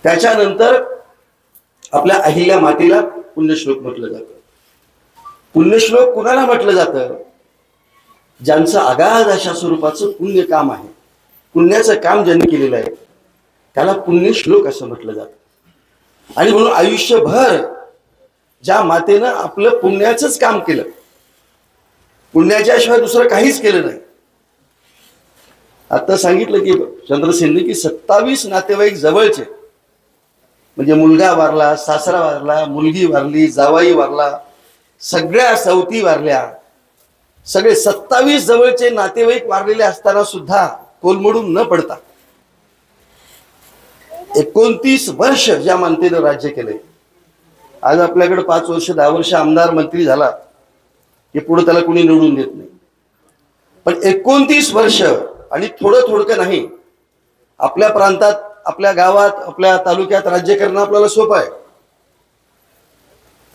त्याच्यानंतर आपल्या अहिल्या मातेला पुण्यश्लोक म्हटलं जातं. पुण्यश्लोक कुणाला म्हटलं जातं? ज्यांचं अगाध अशा स्वरूपाचं पुण्य काम आहे, पुण्याचं काम ज्यांनी केलेलं आहे त्याला पुण्यश्लोक असं म्हटलं जातं. आणि म्हणून आयुष्यभर ज्या मातेनं आपलं पुण्याचंच काम केलं, पुण्याच्याशिवाय दुसरं काहीच केलं नाही. आता सांगितलं की चंद्रसेनने की 27 नातेवाईक जवळचे, म्हणजे मुलगा वारला, सासरा वारला, मुलगी वारली, जावाई वारला, सगळ्या सवती वारल्या, सगळे 27 जवळचे नातेवाईक वारलेले असताना सुद्धा कोलमडून न पडता 29 वर्ष ज्या मातेनं राज्य केलंय. आज आपल्याकडे 5 वर्ष 10 वर्ष आमदार मंत्री झाला की पुढे त्याला कोणी निवडून देत नाही, पण 29 वर्ष आणि थोडं थोडकं नाही, आपल्या प्रांतात, आपल्या गावात, आपल्या तालुक्यात राज्य करणं आपल्याला सोपं आहे.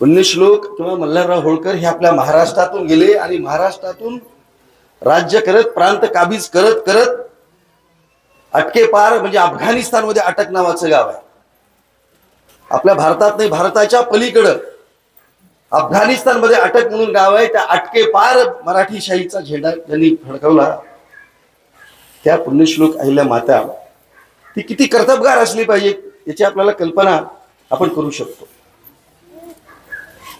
पुण्यश्लोक किंवा मल्हारराव होळकर हे आपल्या महाराष्ट्रातून गेले आणि महाराष्ट्रातून राज्य करत, प्रांत काबीज करत करत अटके पार, म्हणजे अफगाणिस्तानमध्ये अटक नावाचं गाव आहे. आपल्या भारतात नाही, भारताच्या पलीकडं अफगाणिस्तानमध्ये अटक म्हणून गाव आहे. त्या अटके पार मराठी शाहीचा झेंडा ज्यांनी फडकवला त्या पुण्यश्लोक अहिल्या माता, ती किती कर्तबगार असली पाहिजे याची आपल्याला कल्पना आपण करू शकतो.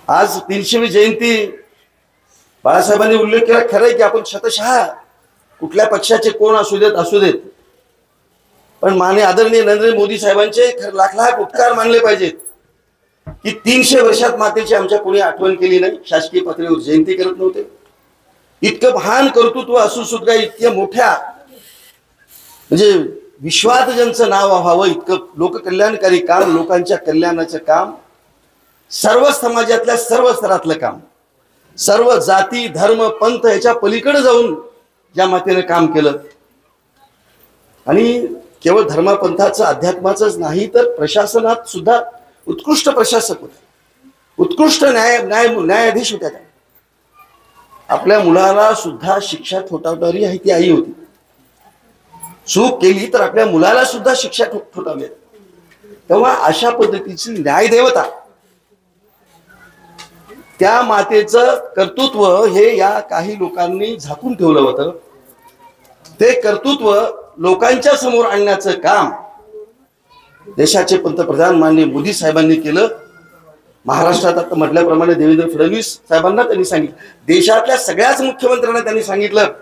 आज 300वी जयंती बाळासाहेबांनी उल्लेख केला. खरंय की आपण शतशः कुठल्या पक्षाचे कोण असू देत, पण माननीय आदरणीय नरेंद्र मोदी साहेबांचे लाख लाख उपकार मानले पाहिजेत की 300 वर्षात मातेची आमच्या कोणी आठवण केली नाही, शासकीय पातळीवर जयंती करत नव्हते. इतकं महान कर्तृत्व असून सुद्धा इतक्या मोठ्या, म्हणजे विश्वात ज्यांचं नाव व्हावं इतकं लोककल्याणकारी काम, लोकांच्या कल्याणाचं काम, सर्व समाजातल्या सर्व स्तरातलं काम, सर्व जाती धर्म पंथ याच्या पलीकडे जाऊन ज्या मातेने काम केलं. आणि केवळ धर्मपंथाचं अध्यात्माचंच नाही तर प्रशासनात सुद्धा उत्कृष्ट प्रशासक होते, उत्कृष्ट न्यायाधीश होत्या. त्या आपल्या मुलाला सुद्धा शिक्षा ठोठावणारी आहे ती आई होती. चूक केली तर आपल्या मुलाला सुद्धा शिक्षा ठोठावली. तेव्हा अशा पद्धतीची न्यायदेवता, त्या मातेचं कर्तृत्व हे या काही लोकांनी झाकून ठेवलं होतं. ते कर्तृत्व लोकांच्या समोर आणण्याचं काम देशाचे पंतप्रधान माननीय मोदी साहेबांनी केलं. महाराष्ट्रात आता म्हटल्याप्रमाणे देवेंद्र फडणवीस साहेबांना त्यांनी सांगितलं, देशातल्या सगळ्याच मुख्यमंत्र्यांना त्यांनी सांगितलं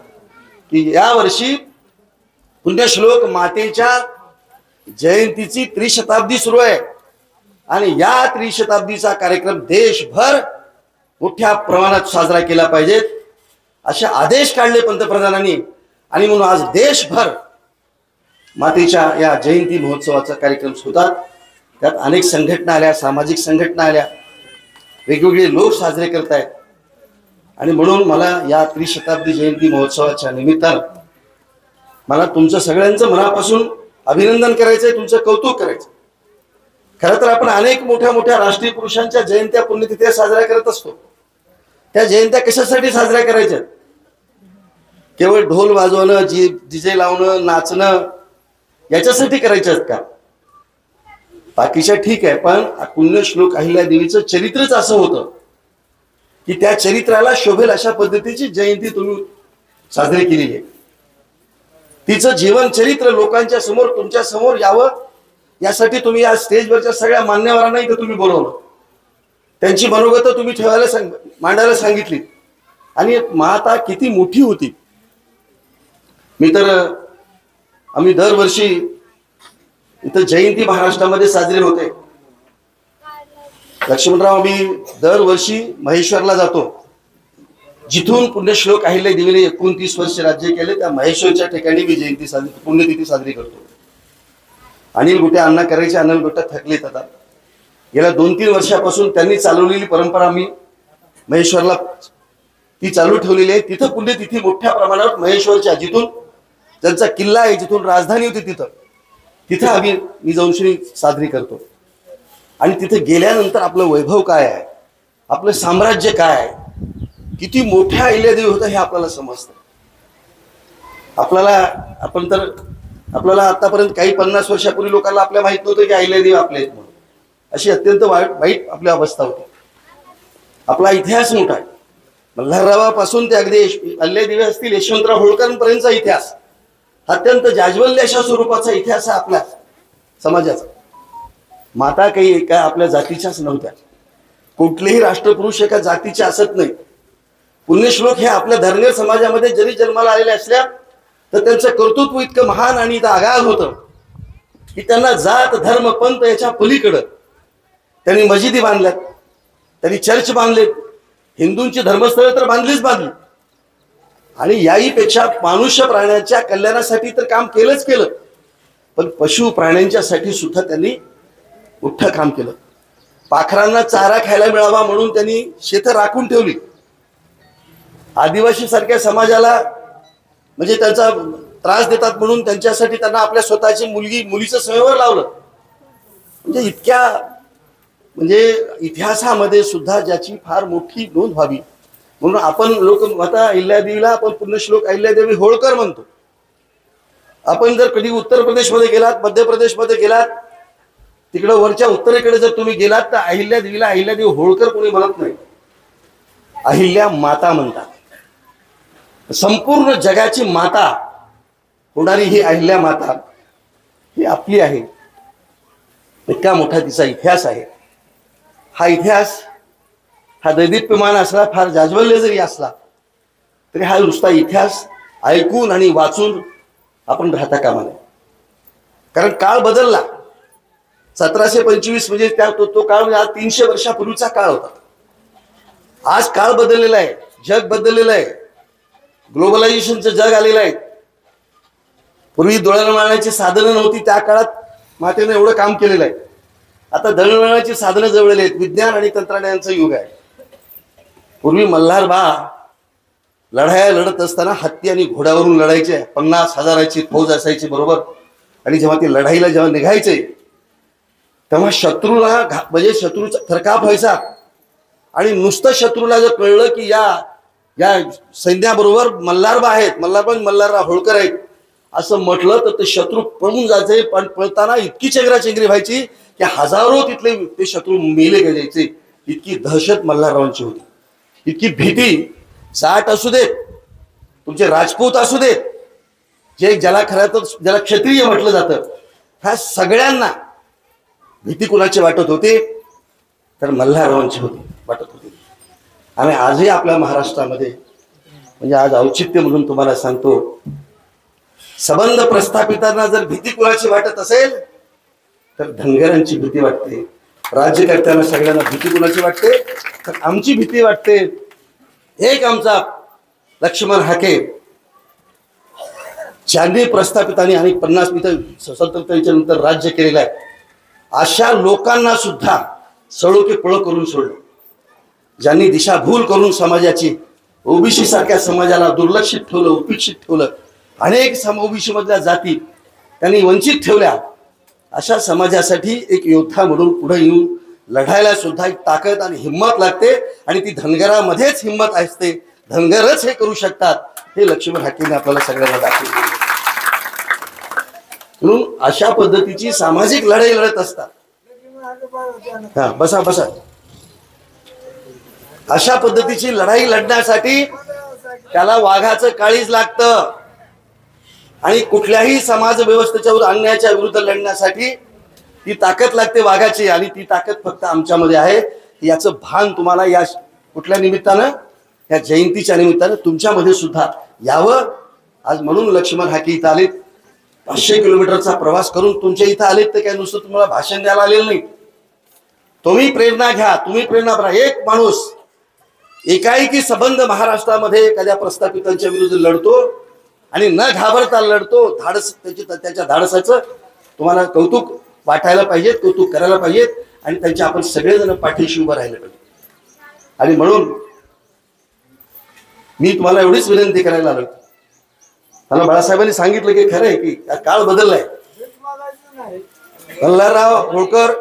की या वर्षी पुण्यश्लोक मातेच्या जयंतीची त्रिशताब्दी सुरू आहे आणि या त्रिशताब्दीचा कार्यक्रम देशभर मोठ्या प्रमाणात साजरा केला पाहिजे असे आदेश काढले पंतप्रधानांनी. आणि म्हणून आज देशभर मातेच्या या जयंती महोत्सवाचा कार्यक्रम होतात. त्यात अनेक संघटना आल्या, सामाजिक संघटना आल्या, वेगवेगळे लोक साजरे करत आहेत. आणि म्हणून मला या त्रिशताब्दी जयंती महोत्सवाच्या निमित्तानं मला तुमचं सगळ्यांचं मनापासून अभिनंदन करायचंय, तुमचं कौतुक करायचं. खरं तर आपण अनेक मोठ्या मोठ्या राष्ट्रीय पुरुषांच्या जयंत्या पुण्यतिथ्या साजऱ्या करत असतो. त्या जयंत्या कशासाठी साजऱ्या करायच्या? केवळ ढोल वाजवणं, डीजे लावणं, नाचणं याच्यासाठी करायच्यात का? बाकीच्या ठीक आहे, पण पुण्यश्लोक अहिल्या देवीचं चरित्रच असं होतं की त्या चरित्राला शोभेल अशा पद्धतीची जयंती तुम्ही साजरी केलेली आहे. तिचं जीवन चरित्र लोकांच्या समोर, तुमच्या समोर यावं यासाठी तुम्ही या स्टेजवरच्या सगळ्या मान्यवरांना इथं तुम्ही बोलवलं, त्यांची मनोगत तुम्ही मांडायला सांगितली. आणि माता किती मोठी होती. आम्ही दरवर्षी इथं जयंती महाराष्ट्रामध्ये साजरी होते. लक्ष्मणराव, आम्ही दरवर्षी महेश्वरला जातो, जिथून पुण्यश्लोक अहिल्या देवीने 29 वर्ष राज्य केले त्या महेश्वरच्या ठिकाणी मी जयंती पुण्यतिथी साजरी करतो. अनिल गोटे अण्णा करायचे, अनिल गोटे थकलेत आता. गेल्या 2-3 वर्षापासून त्यांनी चालवलेली परंपरा मी महेश्वरला ती चालू ठेवलेली आहे. तिथं पुण्यतिथी मोठ्या प्रमाणावर महेश्वरच्या, जिथून त्यांचा किल्ला आहे, जिथून राजधानी होती, तिथं मी जाऊन साजरी करतो. आणि तिथे गेल्यानंतर आपलं वैभव काय आहे, आपलं साम्राज्य काय आहे, किती मोठ्या अहिल्यादेवी होत्या हे आपल्याला समजतं. आपण तर आपल्याला आतापर्यंत काही 50 वर्षापूर्वी लोकांना आपल्या माहित नव्हतं की अहिल्यादेवी आपले आहेत म्हणून. अशी अत्यंत वाईट आपली अवस्था होती. आपला इतिहास मोठा आहे. मल्हाररावापासून ते अगदी अहिल्यादेवी असतील यशवंतराव होळकरांपर्यंतचा इतिहास अत्यंत जाज्वल्य अशा स्वरूपाचा इतिहास आहे आपल्या समाजाचा. माता काही एका आपल्या जातीच्याच नव्हत्या. कुठलेही राष्ट्रपुरुष एका जातीचे असत नाही. पुण्यश्लोक हे आपल्या धर्मीय समाजामध्ये जरी जन्माला आलेले असल्या तर त्यांचं कर्तृत्व इतकं महान आणि इतकं आगाध होतं की त्यांना जात धर्म पंथ याच्या पलीकडं त्यांनी मशिदी बांधल्यात, त्यांनी चर्च बांधलेत, हिंदूंची धर्मस्थळ तर बांधलीच आणि याहीपेक्षा मनुष्य प्राण्यांच्या कल्याणासाठी तर काम केलंच केलं, पण पशु प्राण्यांच्यासाठी सुद्धा त्यांनी मोठं काम केलं. पाखरांना चारा खायला मिळावा म्हणून त्यांनी शेतं राखून ठेवली. आदिवासी सारख्या समाजाला म्हणजे त्यांचा त्रास देतात म्हणून त्यांच्यासाठी त्यांना आपल्या स्वतःची मुलीचं स्वयंवर लावलं. म्हणजे इतिहासामध्ये सुद्धा ज्याची फार मोठी नोंद व्हावी म्हणून आपण लोक आता अहिल्यादेवीला आपण पुण्यश्लोक अहिल्यादेवी होळकर म्हणतो. आपण जर कधी उत्तर प्रदेशमध्ये गेलात, मध्य प्रदेशमध्ये गेलात, तिकडं वरच्या उत्तरेकडे जर तुम्ही गेलात तर अहिल्यादेवीला अहिल्यादेवी होळकर कोणी म्हणत नाही, अहिल्या माता म्हणतात. संपूर्ण जगाची माता होणारी ही अहिल्या माता ही आपली आहे. इतका मोठा तिचा इतिहास आहे. हा इतिहास हा दैदिप्यमान असला, फार जाज्वल्य जरी असला तरी हा नुसता इतिहास ऐकून आणि वाचून आपण राहता कामा नये. कारण काळ बदलला. 1725 म्हणजे तो काळ म्हणजे आज 300 वर्षापूर्वीचा काळ होता. आज काळ बदललेला आहे, जग बदललेलं आहे, ग्लोबलायझेशनचं जग आलेलं आहे. पूर्वी दळणवळणाची साधनं नव्हती, त्या काळात मातेनं एवढं काम केलेलं आहे. आता दळणवळणाची साधनं जवळली आहेत, विज्ञान आणि तंत्रज्ञानाचं युग आहे. पूर्वी मल्हारबा लढाया लढत असताना हत्ती आणि घोड्यावरून लढायचे. 50,000ची फौज असायची बरोबर. आणि जेव्हा ते लढाईला जेव्हा निघायचे तेव्हा शत्रूला म्हणजे शत्रूचा थरकाप व्हायचा. आणि नुसतं शत्रूला जर कळलं की या सैन्याबरोबर मल्हारबा आहेत, मल्हारराव होळकर आहेत असं म्हटलं तर ते शत्रू पळून जायचे. पण पळताना इतकी चेंगराचेंगरी व्हायची की हजारो तिथले ते शत्रू मेले गेले. इतकी दहशत मल्हाररावांची होती, इतकी भीती. जाट असू देत, तुमचे राजपूत असू देत, ज्याला क्षत्रिय म्हटलं जातं, ह्या सगळ्यांना भीती कुणाची वाटत होती तर मल्हाररावांची वाटत होती. आणि आजही आपल्या महाराष्ट्रामध्ये म्हणजे आज औचित्य म्हणून तुम्हाला सांगतो, संबंध प्रस्थापितांना जर भीती कुणाची वाटत असेल तर धनगरांची भीती वाटते. राज्यकर्त्यांना सगळ्यांना भीती कुणाची वाटते तर आमची भीती वाटते. एक आमचा लक्ष्मण हाके ज्यांनी प्रस्थापितांनी आणि 50 स्वतंत्रतेच्या नंतर राज्य केलेलं आहे, अशा लोकांना सुद्धा सळो की पळ करून सोडलं. ज्यांनी दिशाभूल करून समाजाची ओबीसी सारख्या समाजाला दुर्लक्षित ठेवलं, उपेक्षित ठेवलं, अनेक ओबीसी मधल्या जाती त्यांनी वंचित ठेवल्या, अशा समाजासाठी एक योद्धा म्हणून पुढे येऊन लढायला सुद्धा एक ताकद आणि हिंमत लागते. आणि ती धनगरामध्येच हिंमत असते. धनगरच हे करू शकतात, हे लक्ष्मण हाकेने आपल्याला सगळ्यांना दाखवले. म्हणून अशा पद्धतीची सामाजिक लढाई लढत असतात. हा बसा बसा. अशा पद्धतीची लढाई लढण्यासाठी त्याला वाघाचं काळीज लागतं. आणि कुठल्याही समाज व्यवस्थेच्या अन्यायाच्या विरुद्ध लढण्यासाठी ती ताकद लागते वाघाची. आणि ती ताकद फक्त आमच्यामध्ये आहे. याचं भान तुम्हाला या कुठल्या निमित्तानं, या जयंतीच्या निमित्तानं तुमच्यामध्ये सुद्धा यावं. आज म्हणून लक्ष्मण हाके इथं आलेत. 500 किलोमीटरचा प्रवास करून तुमच्या इथं आलेत तर काय नुसतं तुम्हाला भाषण द्यायला आलेलं नाही. तुम्ही प्रेरणा घ्या, तुम्ही प्रेरणा बघा. एक माणूस एकाएकी संबंध महाराष्ट्रामध्ये एखाद्या प्रस्थापितांच्या विरुद्ध लढतो आणि न घाबरता लढतो. त्याच्या धाडसाचं तुम्हाला कौतुक वाटायला पाहिजे, कौतुक करायला पाहिजे. आणि त्यांच्या आपण सगळेजण पाठीशी उभं राहिले पाहिजे. आणि म्हणून मी तुम्हाला एवढीच विनंती करायला आलो. मला बाळासाहेबांनी सांगितलं की खरं आहे की काळ बदललाय. मल्हारराव होळकर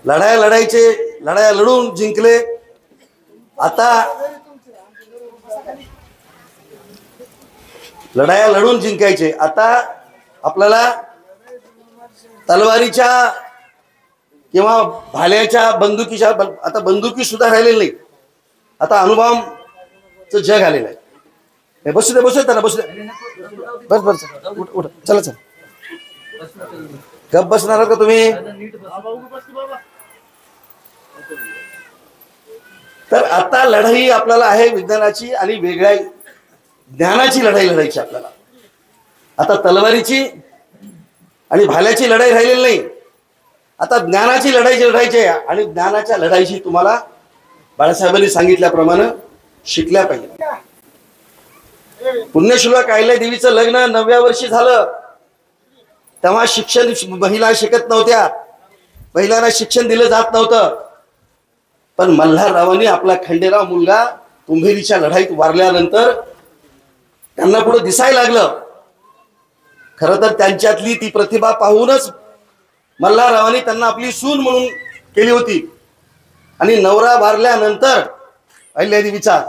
लढाया लढून जिंकले. आता लढाया लढून जिंकायचे. आता आपल्याला तलवारीच्या किंवा भाल्याच्या बंदुकीच्या आता बंदुकी सुद्धा राहिलेली नाही. आता अणुबॉम्बचं जग आलेलं आहे. बसू दे त्याला बसू दे. बस उठ उठ चला चला. गप बसणार का तुम्ही? तर आता लढाई आपल्याला आहे विज्ञानाची आणि वेगळ्या ज्ञानाची लढाई लढायची आपल्याला. आता तलवारीची आणि भाल्याची लढाई राहिलेली नाही. आता ज्ञानाची लढाई लढायची आहे आणि ज्ञानाच्या लढाईची तुम्हाला बाळासाहेबांनी सांगितल्याप्रमाणे शिकल्या पाहिजे. पुण्यश्लोक अहिल्यादेवीचं लग्न 9व्या वर्षी झालं. तेव्हा शिक्षण महिला शिकत नव्हत्या, महिलांना शिक्षण दिलं जात नव्हतं. पण मल्हाररावांनी आपला खंडेराव मुलगा कुंभेरीच्या लढाईत वारल्यानंतर त्यांना पुढे दिसायला लागलं. खरं तर त्यांच्यातली ती प्रतिभा पाहूनच मल्हाररावांनी त्यांना आपली सून म्हणून केली होती. आणि नवरा वारल्यानंतर अहिल्यादेवीचा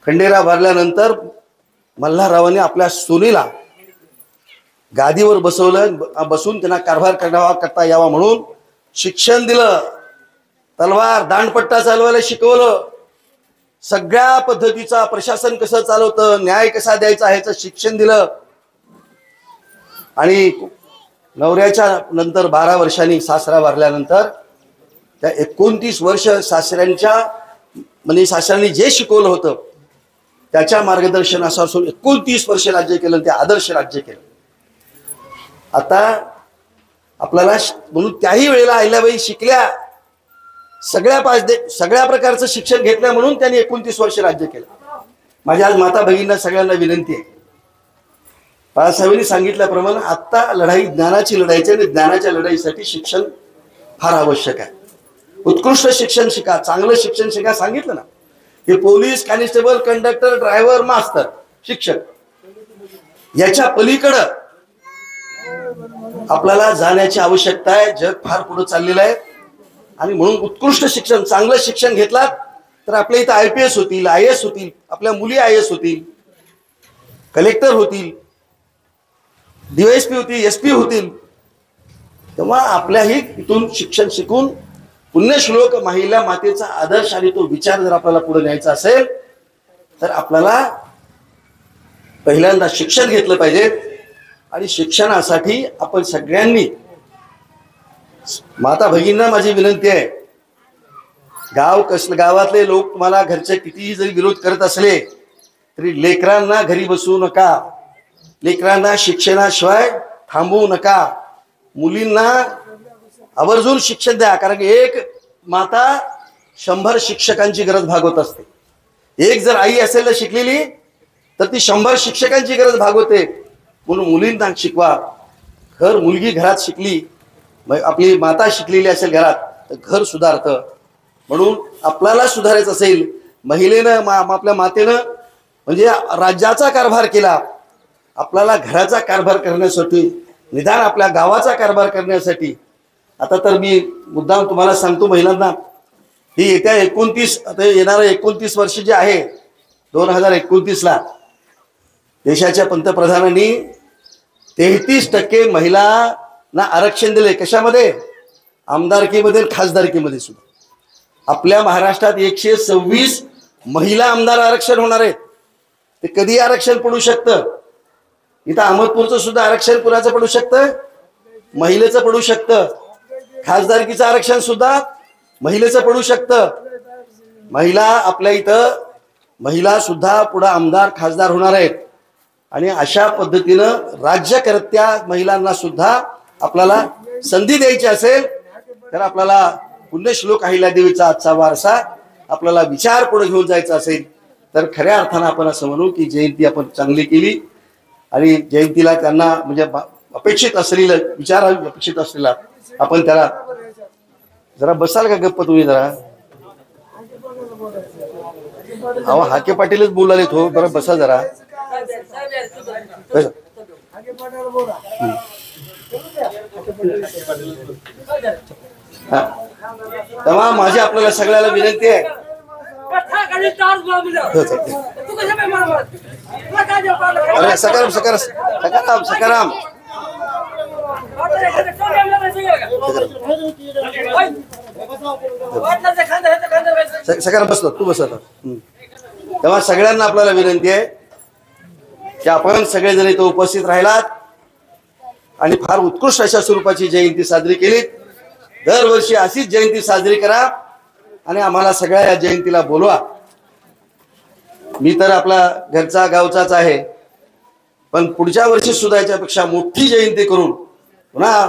खंडेराव वारल्यानंतर मल्हाररावांनी आपल्या सुनेला गादीवर बसून त्यांना कारभार करता यावा म्हणून शिक्षण दिलं. तलवार दांडपट्टा चालवायला शिकवलं. सगळ्या पद्धतीचा प्रशासन कसं चालवतं, न्याय कसा द्यायचा ह्याचं शिक्षण दिलं. आणि नवऱ्याच्या नंतर 12 वर्षांनी सासरा वारल्यानंतर त्या 29 वर्ष सासऱ्यांच्या म्हणजे सासऱ्यांनी जे शिकवलं होतं त्याच्या मार्गदर्शनानुसार 29 वर्ष राज्य केलं. ते आदर्श राज्य केलं. आता आपल्याला म्हणून त्याही वेळेला अहिल्याबाई शिकल्या, सगळ्या प्रकारचं शिक्षण घेतलं म्हणून त्यांनी 29 वर्ष राज्य केलं. माझ्या आज माता भगिनींना सगळ्यांना विनंती आहे, बाळासाहेबांनी सांगितल्याप्रमाणे आता लढाई ज्ञानाची लढायची आणि ज्ञानाच्या लढाईसाठी शिक्षण फार आवश्यक आहे. उत्कृष्ट शिक्षण शिका, चांगलं शिक्षण शिका. सांगितलं ना, हे पोलीस, कॉन्स्टेबल, कंडक्टर, ड्रायव्हर, मास्तर, शिक्षक याच्या पलीकडं आपल्याला जाण्याची आवश्यकता आहे. जग फार पुढे चाललेलं आहे आणि म्हणून उत्कृष्ट शिक्षण, चांगलं शिक्षण घेतलात तर आपल्या इथं IPS होतील, IAS होतील, आपल्या मुली IAS होतील, कलेक्टर होतील, DSP होतील, SP होतील. तेव्हा आपल्याही इथून शिक्षण शिकून पुण्यश्लोक महिला मातेचा आदर्श आणि तो विचार जर आपल्याला पुढे न्यायचा असेल तर आपल्याला पहिल्यांदा शिक्षण घेतलं पाहिजे. आणि शिक्षणासाठी आपण सगळ्यांनी, माता भगिनींना माझी विनंती आहे, गावातले लोक तुम्हाला घरचे कितीही जरी विरोध करत असले तरी लेकरांना घरी बसवू नका, लेकरांना शिक्षणाशिवाय थांबवू नका, मुलींना आवर्जून शिक्षण द्या. कारण एक माता 100 शिक्षकांची गरज भागवत असते. एक जर आई असेल तर शिकलेली तर ती 100 शिक्षकांची गरज भागवते. म्हणून मुलींना शिकवा. मुलगी घरात शिकली, आपली माता शिकलेली असेल घरात तर घर सुधारतं. म्हणून आपल्याला सुधारायचं असेल, महिलेनं आपल्या मातेनं म्हणजे राज्याचा कारभार केला, आपल्याला घराचा कारभार करण्यासाठी, निदान आपल्या गावाचा कारभार करण्यासाठी. आता तर मी मुद्दाम तुम्हाला सांगतो महिलांना, ही येत्या 29 वर्ष जे आहे 2029ला देशाच्या पंतप्रधानांनी 33% महिलांना आरक्षण दिले. कशामध्ये? आमदारकीमध्ये, खासदारकीमध्ये सुद्धा. आपल्या महाराष्ट्रात 126 महिला आमदार आरक्षण होणार आहेत. ते कधी आरक्षण पडू शकतं? इथं अहमदपूरचं सुद्धा आरक्षण कुणाचं पडू शकतं? महिलेचं पडू शकतं. खासदारकीचं आरक्षण सुद्धा महिलेचं पडू शकतं. महिला आपल्या इथं महिला सुद्धा पुढे आमदार खासदार होणार आहेत. आणि अशा पद्धतीनं राज्यकर्त्या महिलांना सुद्धा आपल्याला संधी द्यायची असेल तर आपल्याला पुण्यश्लोक अहिल्यादेवीचा आजचा वारसा आपल्याला विचार पुढे घेऊन जायचा असेल तर खऱ्या अर्थानं आपण असं म्हणू की जयंती आपण चांगली केली. आणि जयंतीला त्यांना म्हणजे अपेक्षित असलेलं विचार अपेक्षित असलेला आपण त्याला जरा बसाल का गप्प तुम्ही जरा? अहो हाके पाटीलच बोलाले तो, बरं बसा जरा. तेव्हा माझी आपल्याला सगळ्याला विनंती आहे, अरे सकाराम सकाराम सकाराम सकाराम सकाराम बसतो तू बस आता. तेव्हा सगळ्यांना आपल्याला विनंती आहे की आपण सगळेजण इथं उपस्थित राहिलात आणि फार उत्कृष्ट अशा स्वरूपाची जयंती साजरी केली. दरवर्षी अशीच जयंती साजरी करा आणि आम्हाला सगळ्या या जयंतीला बोलवा. मी तर आपला घरचा गावचाच आहे, पण पुढच्या वर्षी सुद्धा याच्यापेक्षा मोठी जयंती करून पुन्हा